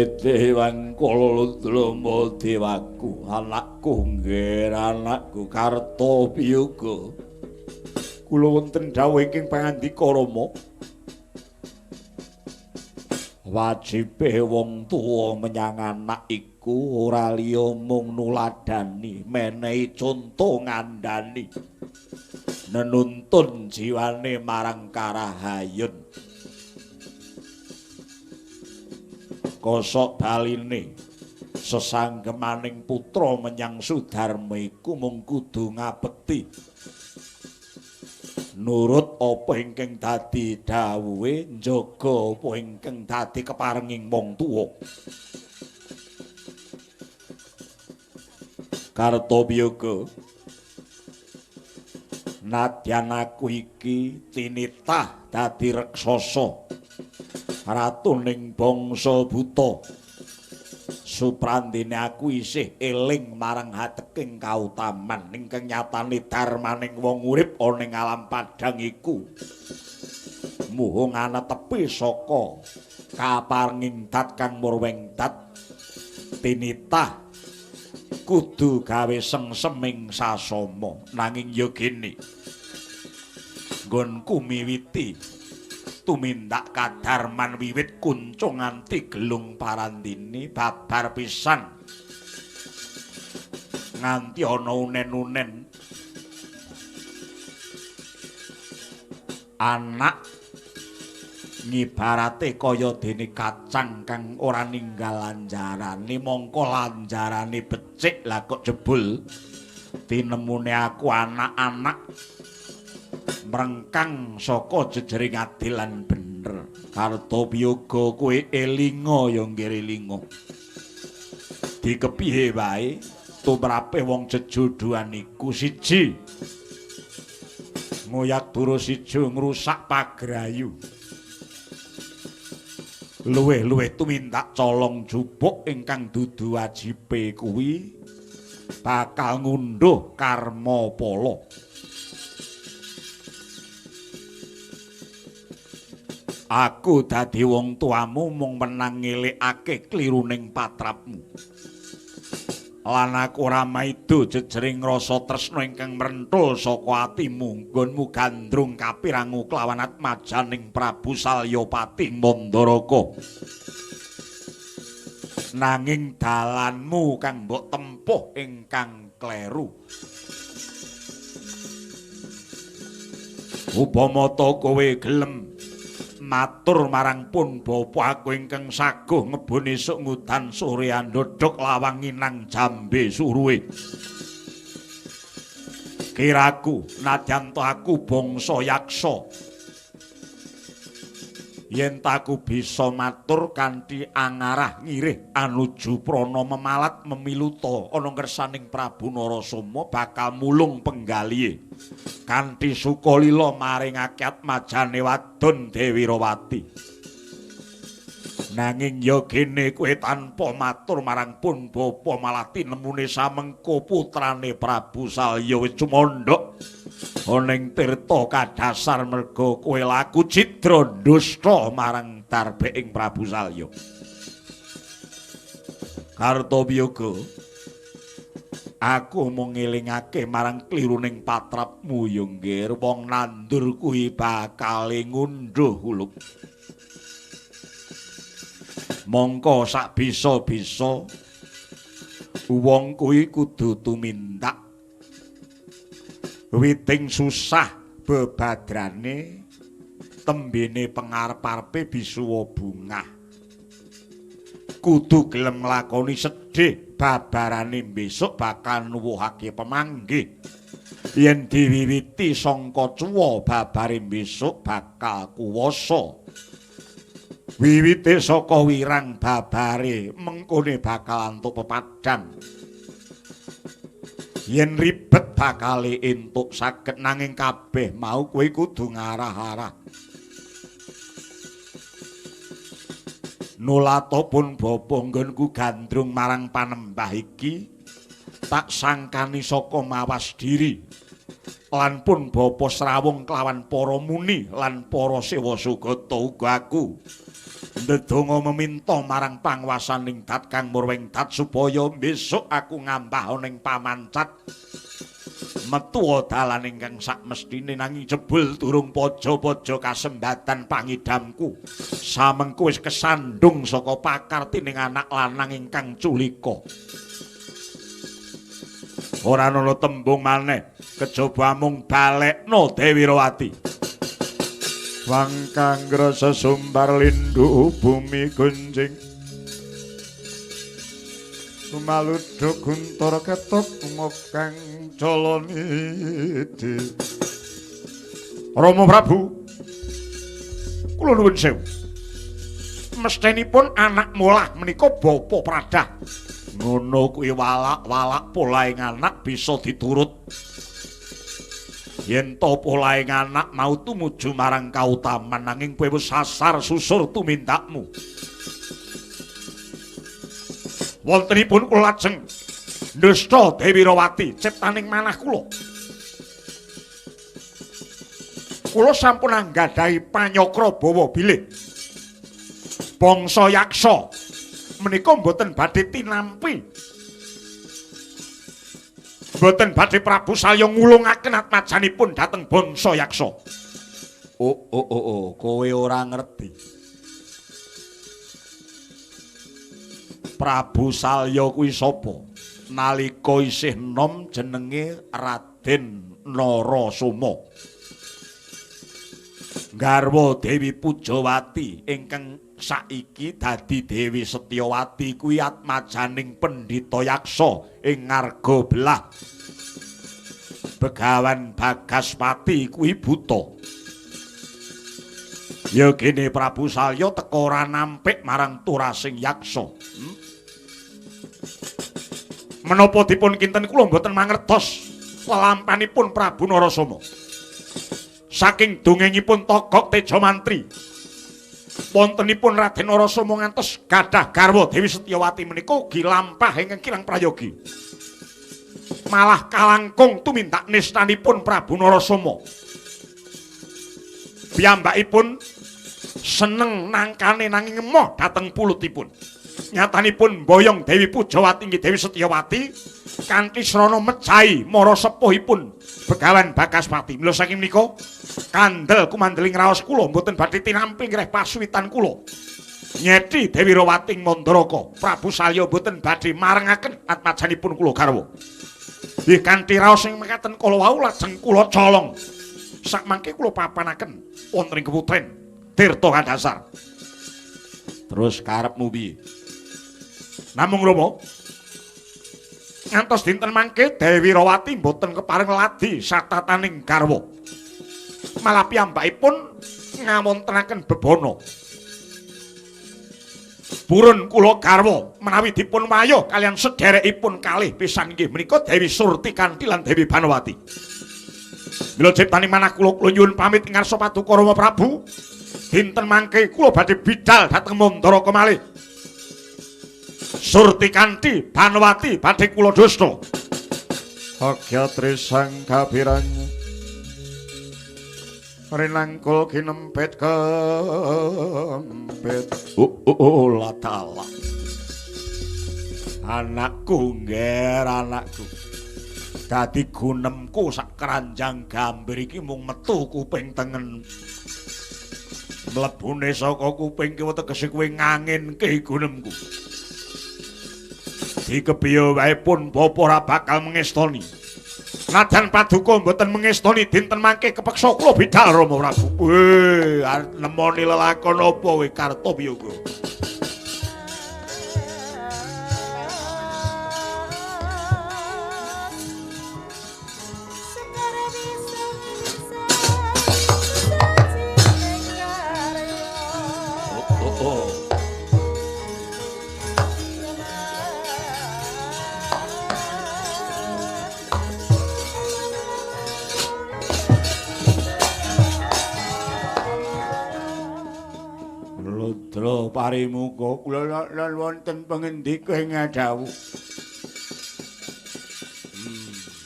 Dewan Kaladrama dewaku, anakku nggih, anakku Kartobiyoga. Kula wonten dawuh ing pangandika Rama. Wajibe wong tuwa menyang anak iku ora liya mung nuladani, menehi conto ngandani. Nenuntun jiwane marang karahayun. Kosok baline sesanggemaning putra menyang Sudarma iku mung kudu ngabekti nurut apa ingkang dadi dawuhe, njaga apa ingkang dadi keparenging wong tuwa. Kartobiyoga, nadyan aku iki tinitah dadi raksasa ratuning bangsa buta, suprandene aku isih eling marang hateking kautaman ingkang nyatane darmaning wong urip ana ing alam padhang iku muhung ana tepi saka kaparenging dat kang murweng dat. Tinitah kudu gawe sengseming sasama, nanging ya gene nggonku miwiti tumindak kadarman wiwit kuncung nganti gelung parandini babar pisan nganti ana unen-unen anak ngibarate kaya dene kacang kang ora ninggal lanjarane, mongko lanjarane becik. Lah kok jebul tinemune aku anak-anak mrengkang saka jejering adil lan bener. Kartobiyoga kowe elinga ya nggih elinga. Dikepiye wae tumrape wong jejodhoan iku siji ngoyak dura siji ngrusak pagrayu. Luwih-luwih tumindak colong jupuk ingkang dudu wajibe kuwi bakal ngunduh karma pala. Aku dadi wong tuamu mung menang ngelikake kliruning patrapmu. Lan aku ora maido jejering rasa tresna ingkang mrenthul saka atimu nggonmu gandrung kapirangu klawan atmajaning Prabu Salyapati Mandaraka. Nanging dalanmu kang mbok tempuh ingkang kleru. Upama ta kowe gelem matur marang pun bapa aku ingkang saguh ngebon esuk ngudan sore andhodhok lawangi nang jambe suruhe. Kiraku nadyan to aku bangsa yaksa, yen taku bisa matur kanthi angarah ngirih anuju prana memalat memiluta ana ngersaning Prabu Narasoma bakal mulung penggalihe kanthi sukalila maringake atmajane wadon Dewi Rawati. Nanging ya gene kowe tanpa matur marang pun bapa malah tinemune samengko putrane Prabu Salya wis cumandhak ana ing tirta kadasar merga kowe laku cidra dusta marang darbeking Prabu Salya. Kartobiyoga, aku mung ngelingake marang kliruning patrapmu ya nggih, wong nandur kuwi bakal ngunduh uluk. Mongko sak bisa-bisa wong kuwi kudu tumindak witing susah bebadrane tembene pengarep-arepe bisuwa bungah. Kudu gelem nglakoni sedhih babarane besok bakal nuwuhake pemanggih. Yen diwiwiti sangka cuwa babare besok bakal kuwasa. Wiwite saka wirang babare mengkone bakal antuk pepadang. Yen ribet bakal entuk saged, nanging kabeh mau kowe kudu ngarah-arah. Nulatopun bapa nggonku gandrung marang panembah iki tak sangkani saka mawas diri. Lan pun bapa Srawung kelawan para muni lan para sewa sugata uga aku ndedonga meminta marang panguwasaning dat kang murweng dat supaya besok aku ngambah ning pamancat metu dalan ingkang sakmestine nanging jebul durung pojo-pojo kasembatan pangidamku samengko wis kesandung saka pakartining anak lanang ingkang culika ora ana tembung maneh kejaba mung balekno Dewi Rawati wangkang grasa sumbar lindu bumi gunjing maluduk guntur ketok ngokang coloniti Rama Prabu kula nuwun sewu mestenipun anak mulah menika bapa pradah ngono kuwi walak-walak polaing anak bisa diturut yen to polaing anak mau tumuju marang kautaman nanging kowe wis sasar susur tumindakmu wontenipun kula lajeng ndesta Dewi Rawati ciptaning manah kula sampun anggadhahi panyokra bawa bilih bangsa yaksa menika mboten badhe tinampi mboten badhe Prabu Salya ngulungaken atmajanipun dhateng bangsa yaksa. Kowe ora ngerti. Prabu Salya kuwi sapa? Nalika isih nom jenenge Raden Narasoma. Garwa Dewi Pujawati ingkang saiki dadi Dewi Setyawati kuwi atmajaning Pendhita Yaksa ing Ngarga Belah. Begawan Bagaspati kuwi buta. Ya kene Prabu Salya teka ora nampik marang turasing yaksa. Menapa dipun kinten kula mboten mangertos lelampanipun Prabu Narasoma. Saking dongengipun Togok Teja Mantri wontenipun Raden Narasoma ngantos gadah garwa Dewi Setyawati menika ugi lampah ingkang kirang prayogi. Malah kalangkung tumindak nistanipun Prabu Narasoma. Piyambakipun seneng nangkane nanging emoh dhateng pulutipun. Nyatanipun boyong Dewi Pujawati inggih Dewi Setyawati kanthi srana mejahi mara sepuhipun Begawan Bagaspati. Mila saking menika kandel kumandeling raos kula mboten badhe tinampi ngreh pasuwitan kula. Nyeti Dewi Rawati ing Mandaraka, Prabu Salya mboten badhe marengaken atmajanipun kula garwa. Nggih kanthi raos sing mekaten kala wau lajeng kula colong. Sakmangke kula papanaken wonten ing keputren Tirta Kadasar. Terus karepmu piye? Namung Rama ngantos dinten mangke Dewi Rawati mboten kepareng ladi satataning garwa. Malah piyambakipun ngawontenaken bebana. Purun kula garwa menawi dipun wayuh kalian sederekipun kalih pisan inggih menika Dewi Surtikanti lan Dewi Banawati. Mila ciptaning manah kula nyuwun pamit ngarsa paduka Rama Prabu. Dinten mangke kula badhe bidhal dhateng Mandaraka malih. Surtikanti Banawati badhe kula dosta. Agya trisangka biranya rinangkul kinempet kempet. Latala. Anakku ngger anakku. Dadi gunemku sak keranjang gambir iki mung metu kuping tengen. Mlebune saka kuping kiwa tegese kowe nganginke gunemku. Dikepiye wae pun bapa ora bakal mengestoni. Najan paduka mboten mengestoni dinten mangke kepeksa kula bidhal Rama Prabu. Nemoni lelakon apa kowe Kartowiyoga? Parimuka kula lan wonten pangendika ing dawuh.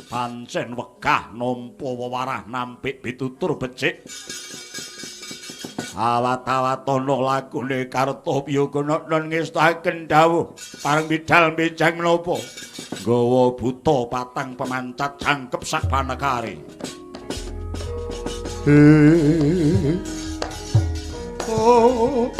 Pancen wegah nampa wewarah nampik pitutur becik. Awat-awatono lagune Kartopiyagana lan ngestahaken dawuh pareng bidal mejang menapa nggawa buta patang pemancat jangkep sak panekare. Oh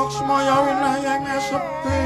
Laksmaya winayang sepi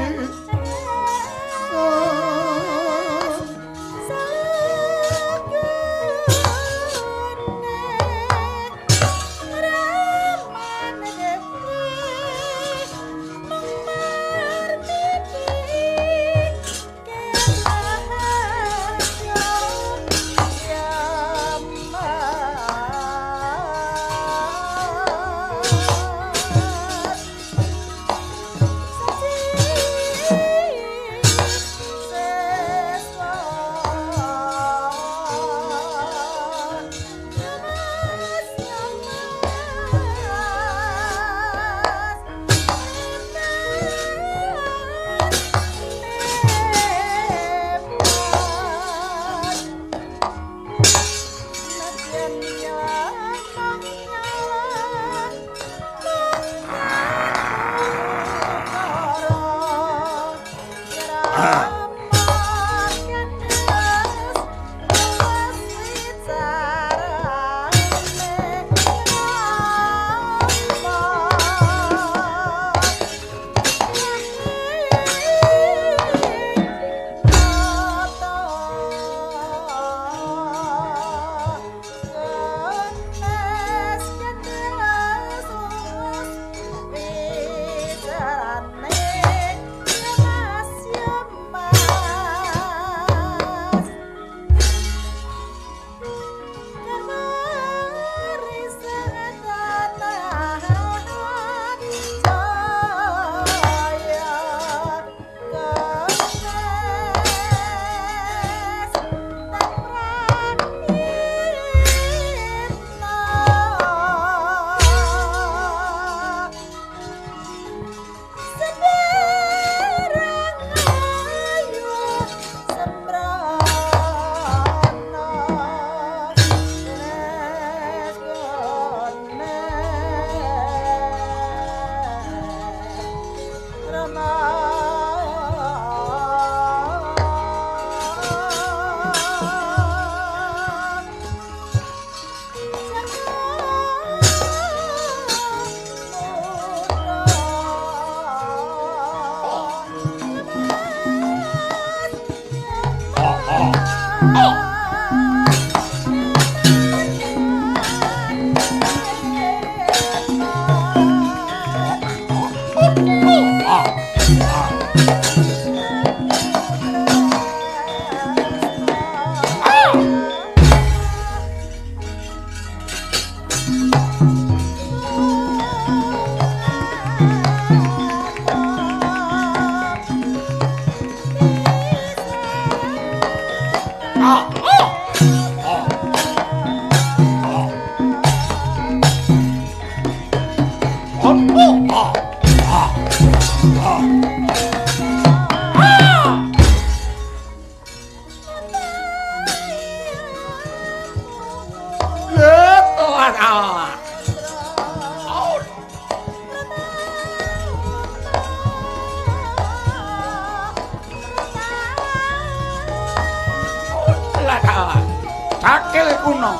Cakil kuno.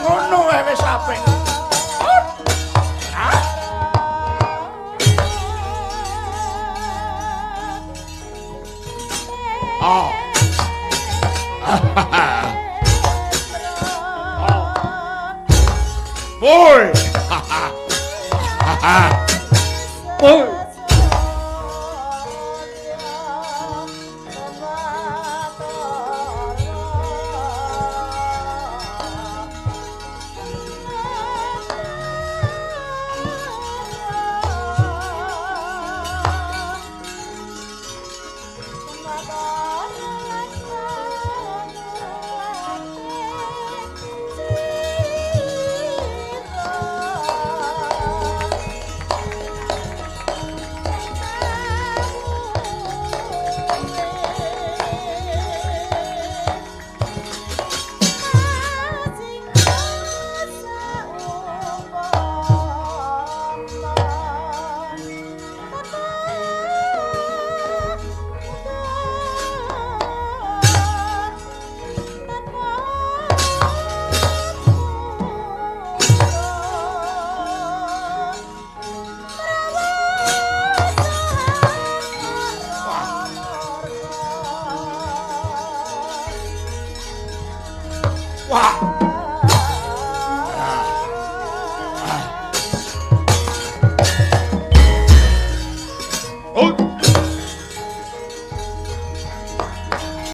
Ngono wae wis apik. Oh. Boy. Boy. Wah.